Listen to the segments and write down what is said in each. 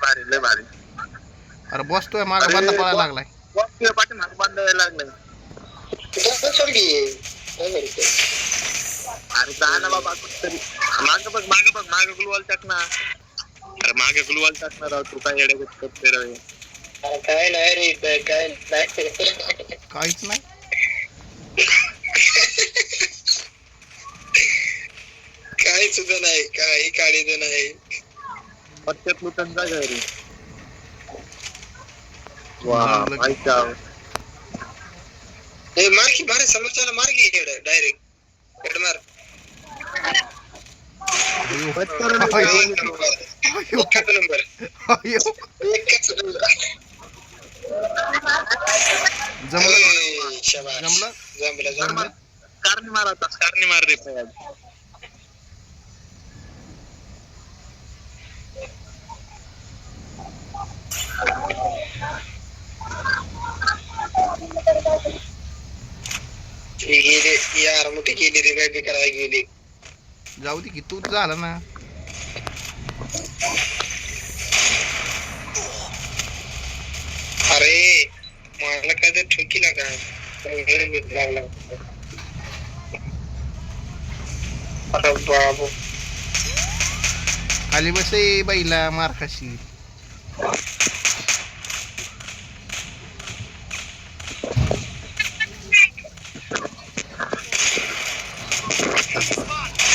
भारी लय भारी. अरे बसतोय मागं बंद पळायला लागलाय. बॉस पाठी मागे बांधायला लागलाय. अरे जा ना बाबा कुठतरी मागे बघ मागे गुलवाल टाक ना. अरे मागे गुलवाल टाकणार राव तू काय येडे करते रे. काय नाही रे काय नाही काहीच नाही. काही सुद्धा नाही काही काढीचं नाही. पत्त्यात लुटन जा घरी. वा भाईचा ए मार की मारे समोरच्याला मार की हेड डायरेक्ट हेड मार. अयो एकच नंबर अयो एकच नंबर. जमलं जमलं कारणी मार आता कारणी मार रे. गेली यार मोठी गेली रे काय करायला गेली. जाऊ दे की तूच झालं ना. अरे मला काय तर ठोकीला का लागला. अरे बाबू खाली बसे बाईला मार खाशी.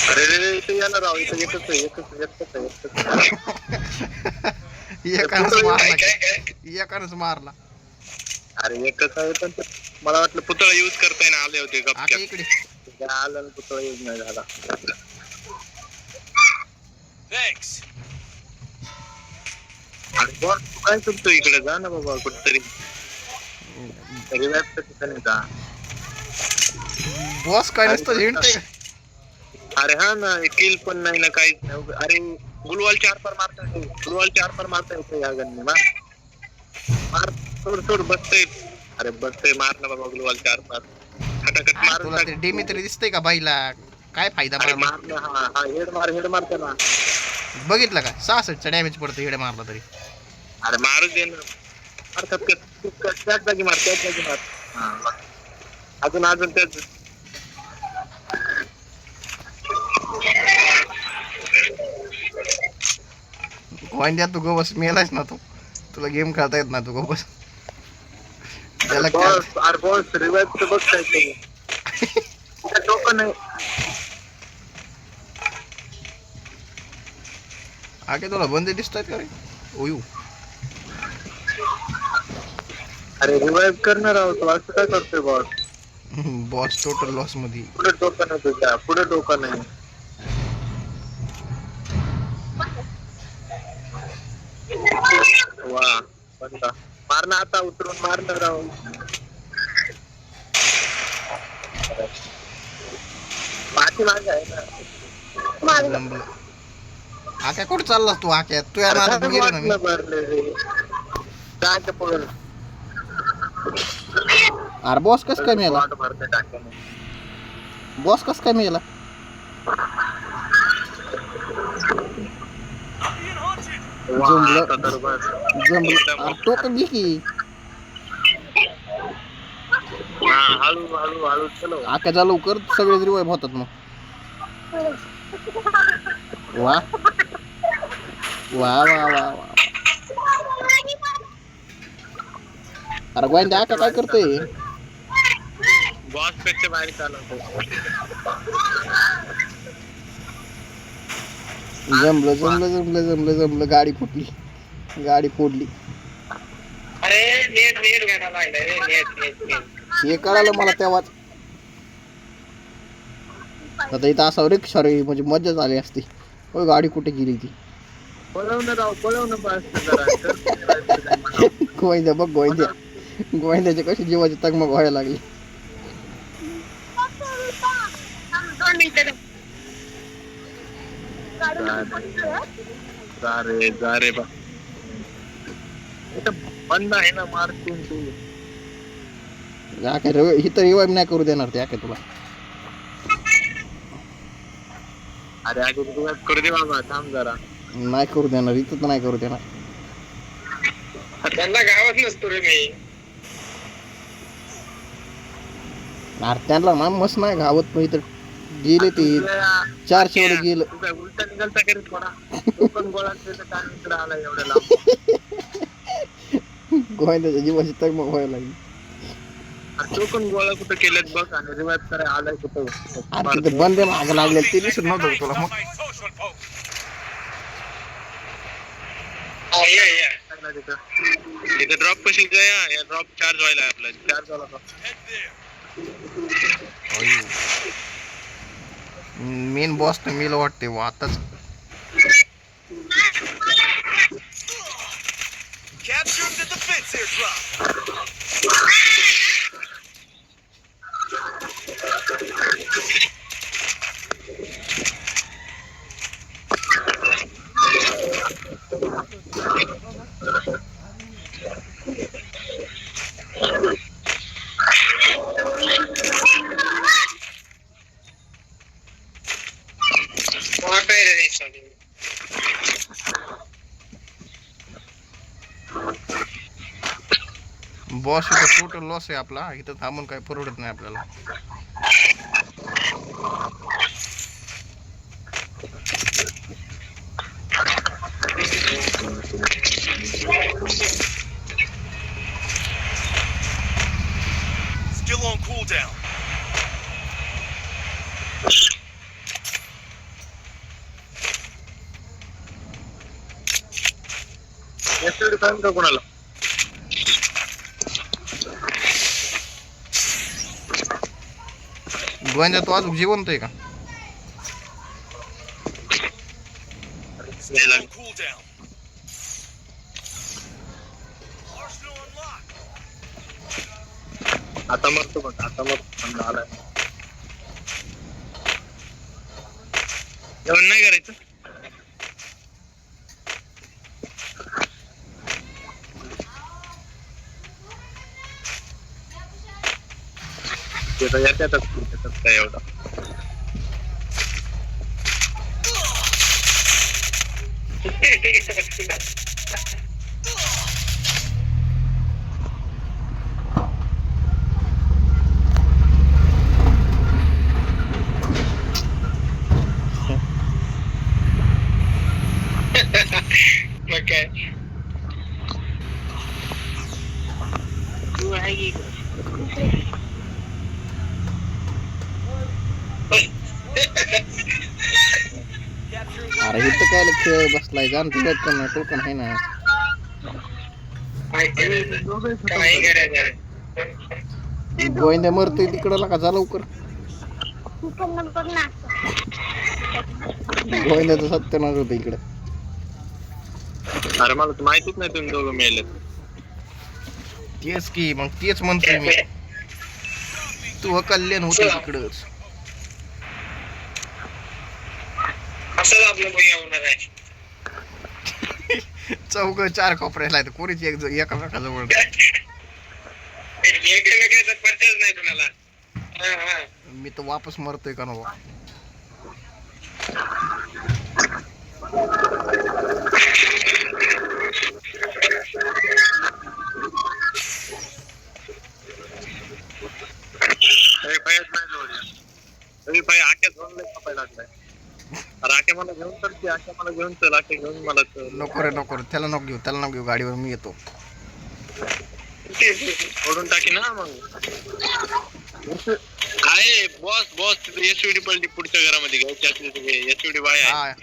अरे रे इथे यायला राव इथे एकच एकानंच मारला. अरे एकच आहे पण मला वाटलं पुतळा यूज करताय ना आले होते आता इकडे आलं पुतळा यूज नाही झाला. अरे बॉस तू काय करतो इकडे जा ना बाबा कुठतरी रिवाइव्ह ठिकाणी जा. बॉस काय नसतं हिंडतंय. अरे हा ना किल पण नाही ना काहीच नाही. अरे गुलवाल 4 पर मारता येतो या गन्ने मार सोड बसतय. अरे बसतय मार ना बाबा गुलवाल 4 पर खटाखट मार. तुला ते डेमी तरी दिसतंय का बाईला काय फायदा मार ना. हा हेड मार त्याला. बघितलं का 66चा डॅमेज पडतो हेड मारला तरी. अरे मारू दे ना त्याच जागी मार. अजून त्याच वांड्या तू गो बस मेलायस ना तू. तुला गेम खेळता येत ना तू गो बस. त्याला बॉस रिवाइव्ह तर बघ काय टोकन आहे. आके तुला बंद दिसतात का रे. ओयू अरे रिवाइव्ह करणार आहोत तू असं काय करतोय बॉस. बॉस टोटल लॉस मध्ये. पुढे टोकन आहे तुझ्या पुढे टोकन आहे. वा बंदा मार ना आता उतरून मारणार राहू. पाठी मागे आहे ना. आक्या कुठं चाललास तू. आक्या तू या नादात गेलो ना मी. अरे बॉस कस काय मिळाला. बॉस कस काय मिळाला. जमलं टोकन घे की. हळू चलो. आक्या जा लवकर सगळेच रिवाइव्ह होतात मग. वा वा वा वा वा. अरे गोविंदा आक्या काय करतोय. बॉस पेक्षा बाहेर चालवतो. जमलं गाडी फोडली. अरे नेट घ्यायला लागलाय रे नेट. हे कळालं मला तेव्हाच. आता इथं असा रिक्षा रे म्हणजे मजा झाली असती. गाडी कुठे गेली ती. पळवणं गोविंद्या बघ गोविंद्याचे कशी जीवाची तगमग व्हायला लागली. जा रे बा बंद आहे ना मारतून तू. इथं रिवाइव्ह नाही करू देणार ते तुला. अरे आगे करू दे बाबा थांब जरा. नाही करू देणार इथं तर नाही करू देणार. त्यांना गावात नसतो रे मी. अरे त्यांना ना मस्त नाही घावत पण इथं गेले ते 4 शेवट गेलं. तू काय उलटा निघालता का रे थोडा? तो पण गोळा त्याचं काम इकडे आला एवढ्या लांब. गोव्याच्या जीवाची तग मग व्हायला लागली. तो पण गोळा कुठं केल्यात बघ आणि रिवाज करायला आलाय कुठं. अरे तिथे बंदे माग लागले ते दिसत नव्हतं का तुला मग तिथे ड्रॉप कशी काय या ड्रॉप चार्ज व्हायला आपला चार्ज झाला का? मेन बॉस तर मला वाटते वा आताच Capturing the defense airdrop. Boss इथं टोटल लॉस आहे आपला इथं थांबून काही परवडत नाही आपल्याला Still on cooldown. कोणाला गोविंदा तो अजून जिवंत आहे का Still on cooldown. Arsenal unlocked. आता मरतो बघ आता मग आलाय जेवण नाही करायचं येतात काय एवढा मग काय तू आहे की अरे इथं काय खेळ बसलाय जाण तिकडे पण नाही टोकन आहे ना काय करायचं गोविंदा मरतोय तिकडं लागा जा लवकर गोविंदाचं सत्यानाश होतं इकडे अरे मला तर माहितीच नाही तुम्ही दोघं मेले तेच की मग तेच म्हणतोय मी तू कल्याण होतं तिकडच असं आपलं भैया होणार आहे चौघ 4 कोपऱ्याला आहेत कोणीच एकामेकाजवळ एकमेकांचा पत्ताच नाही कुणाला मी तर वापस मरतोय का नको राखे मला घेऊन तर की आखे मला घेऊन चल आखे घेऊन मला नको रे त्याला नको घेऊ गाडीवर मी येतो ओढून टाकी ना मग आहे बॉस तिथे एसयूडी पडली पुढच्या घरामध्ये घ्यायची असली तर एसयूडी वाय आहे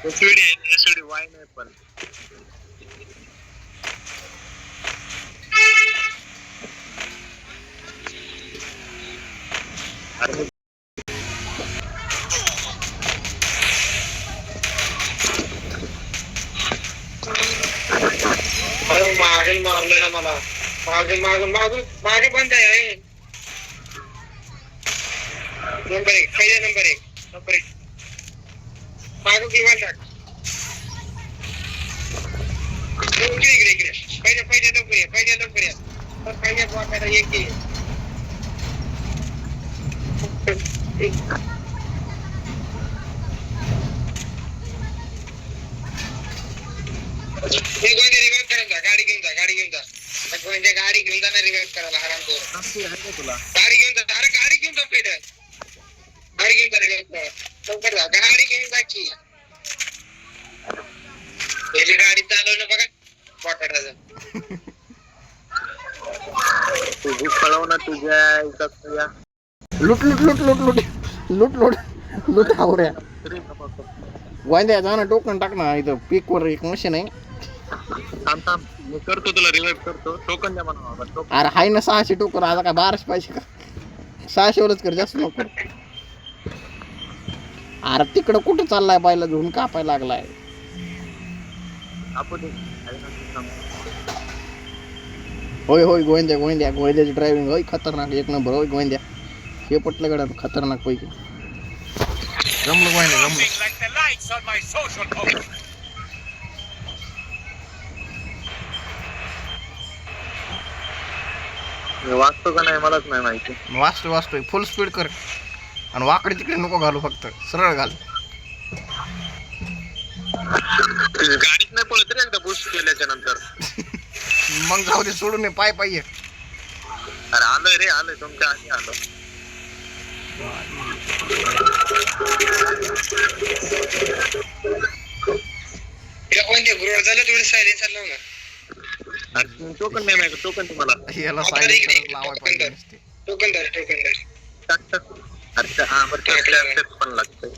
एसयूडी वाय नाही पण अरे मागे मारलं ना मला मागे बंद आहे नंबर 1 पहिला नंबर 1 मागे किंवा टाक इकडे पहिल्या लवकर पहिल्या बॉटाला एक गाडी घेऊन जा गाडी घेऊन जा गाडी घेऊन जा ना रिवाइव करायला हराम तुला गाडी घेऊन जा अरे गाडी घेऊन जा पेड गाडी घेऊन जा रिवाइव करा लवकर जा गाडी घेऊन जा की पहिली गाडी चालवणं बघा पोटाचा तुझी कळवणं तुझ्या इथं लुट लुट लुट लुट लुट लुट लुट लुट आवऱ्या वांद्या जा ना टोकन टाक ना इथं पीक वर एक मशीन आहे थांब थांब मी करतो तुला रिवाइव करतो टोकन द्या म्हणा टोकन अरे हाय ना 600 टोकन आता काय 1200 पाहिजे का 600 वरच कर जास्त नको अरे तिकडं कुठं चाललाय बायला घेऊन कापाय लागलाय आपण होय होय गोविंद्या गोविंद्या गोविंद्याची ड्रायव्हिंग होय खतरनाक एक नंबर होय गोविंद्या हे पटलं गड्या खतरनाक पैकी जमलं गोविंद्या जमलं Moving like the lights on my social post. वाचतो का नाही मलाच नाही माहिती वाचतोय वाचतोय फुल स्पीड कर आणि वाकडे तिकडे नको घालू फक्त सरळ घाल गाडीत नाही पळत रे एकदा बुस्ट केल्याच्या नंतर मग जाऊ दे सोडून ये पाय पाय ये. अरे आलोय रे आलोय तुमच्या आधी आलो झालं थोडं सायलेन्सर लाव ना टोकन नाही माहिती टोकन तुम्हाला याला सायलेन्सर लावाय पाहिजे नसते टोकन धर टाक टाक अच्छा हा बरं टाकल्यावर पण लागतंय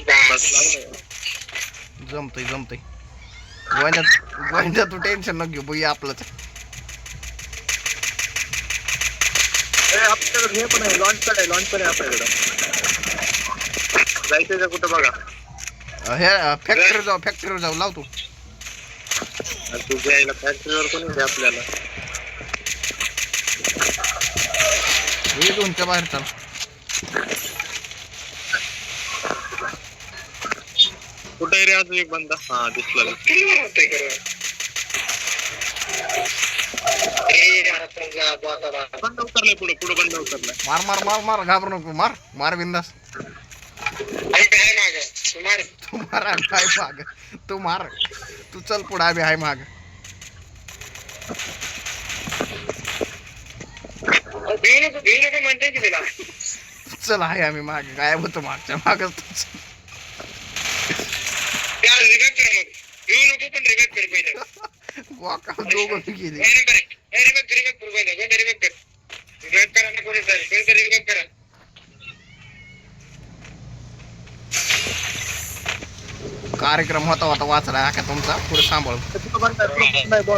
बस लागलं जमतय जमतय गोविंद्या तू टेन्शन नको घेऊ बघूया आपलंच आपल्याकडे हे पण आहे लॉन्च पॅड आहे आपल्याकडं जायचंय का कुठं बघा हे फॅक्टरीवर जाऊ लाव तू तुझ्या आईला फॅक्टरीवर कोणी आहे आपल्याला हे दोनच्या बाहेर चाल कुठे रे अजून एक बंदा हा दिसला बंद उतरलाय पुढे बंद उतरलाय मार मार मार मार घाबरू नको मार मार बिंदास तू मार काय माग तू मार तू चल पुढे आम्ही आहे माग म्हणते की तिला चल आहे आम्ही माग गायब होतो मागच्या मागच तूच वाका दोघं गेले कार्यक्रम होता होता वाचला का तुमचा पुढे सांभाळ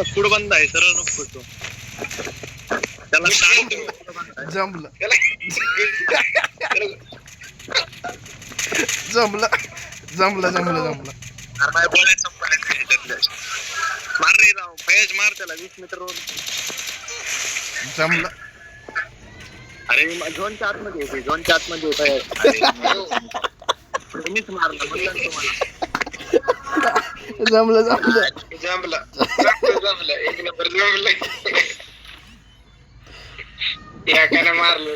पुढे बंद आहे सरळ नको तो त्याला जमलं जमलं जमलं जमलं जमलं माझ्या गोळ्या संपल्या मार रे राव फयज मार त्याला 20 मीटर वर जमलं अरे झोनच्या आतमध्ये होते झोनच्या आतमध्ये होत तुम्हीच मारला म्हणलं तुम्हाला जमलं जमलं जमलं एक नंबर जमलं एकाने मारलं